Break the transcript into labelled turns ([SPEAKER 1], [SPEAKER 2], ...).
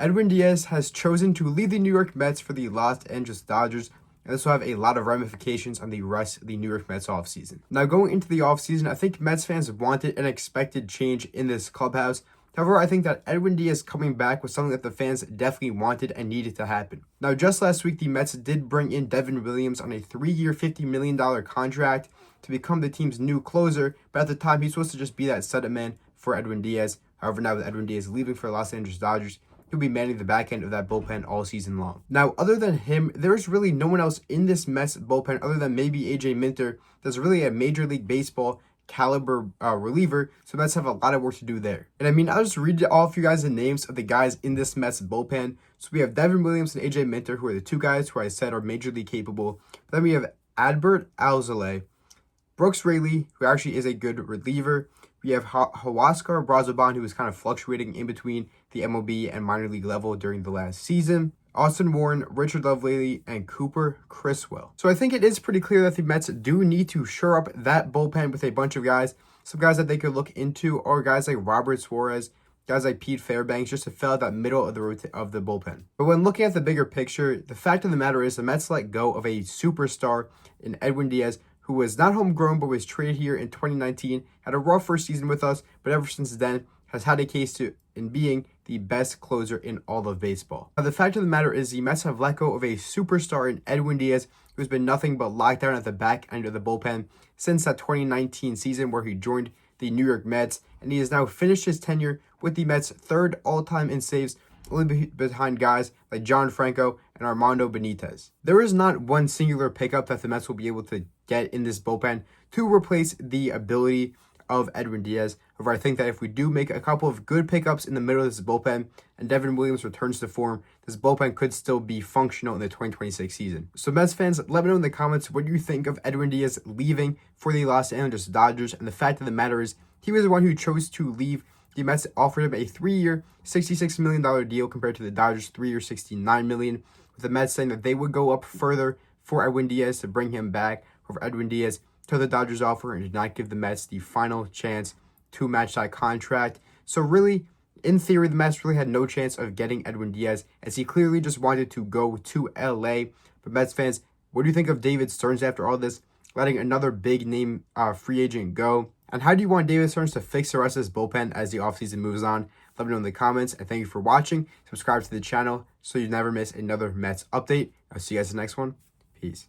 [SPEAKER 1] Edwin Díaz has chosen to leave the New York Mets for the Los Angeles Dodgers, and this will have a lot of ramifications on the rest of the New York Mets offseason. Now, going into the offseason, I think Mets fans wanted an expected change in this clubhouse. However, I think that Edwin Díaz coming back was something that the fans definitely wanted and needed to happen. Now, just last week, the Mets did bring in Devin Williams on a 3-year, $50 million contract to become the team's new closer, but at the time, he's supposed to just be that setup man for Edwin Díaz. However, now with Edwin Díaz leaving for the Los Angeles Dodgers, he'll be manning the back end of that bullpen all season long. Now, other than him, there's really no one else in this Mets bullpen other than maybe AJ Minter that's really a Major League Baseball caliber reliever, so Mets have a lot of work to do there. And I mean, I'll just read off you guys the names of the guys in this Mets bullpen. So we have Devin Williams and AJ Minter, who are the two guys who I said are Major League capable. But then we have Adbert Alzolay, Brooks Raley, who actually is a good reliever. We have Huascar Brazoban, who was kind of fluctuating in between the MLB and minor league level during the last season. Austin Warren, Richard Lovelady, and Cooper Criswell. So I think it is pretty clear that the Mets do need to shore up that bullpen with a bunch of guys. Some guys that they could look into are guys like Robert Suarez, guys like Pete Fairbanks, just to fill out that middle of the bullpen. But when looking at the bigger picture, the fact of the matter is the Mets let go of a superstar in Edwin Díaz, who was not homegrown but was traded here in 2019, had a rough first season with us, but ever since then has had a case in being the best closer in all of baseball. Now, the fact of the matter is the Mets have let go of a superstar in Edwin Díaz, who's been nothing but locked down at the back end of the bullpen since that 2019 season where he joined the New York Mets, and he has now finished his tenure with the Mets' third all-time in saves, only behind guys like John Franco and Armando Benitez. There is not one singular pickup that the Mets will be able to get in this bullpen to replace the ability of Edwin Díaz. However, I think that if we do make a couple of good pickups in the middle of this bullpen and Devin Williams returns to form, this bullpen could still be functional in the 2026 season. So Mets fans, let me know in the comments what you think of Edwin Díaz leaving for the Los Angeles Dodgers. And the fact of the matter is, he was the one who chose to leave. The Mets offered him a 3-year, $66 million deal compared to the Dodgers' 3-year, $69 million, with the Mets saying that they would go up further for Edwin Díaz to bring him back. However, Edwin Díaz took the Dodgers offer and did not give the Mets the final chance to match that contract. So really, in theory, the Mets really had no chance of getting Edwin Díaz, as he clearly just wanted to go to LA. But Mets fans, what do you think of David Stearns after all this, letting another big name free agent go? And how do you want David Stearns to fix the rest of this bullpen as the offseason moves on? Let me know in the comments. And thank you for watching. Subscribe to the channel so you never miss another Mets update. I'll see you guys in the next one. Peace.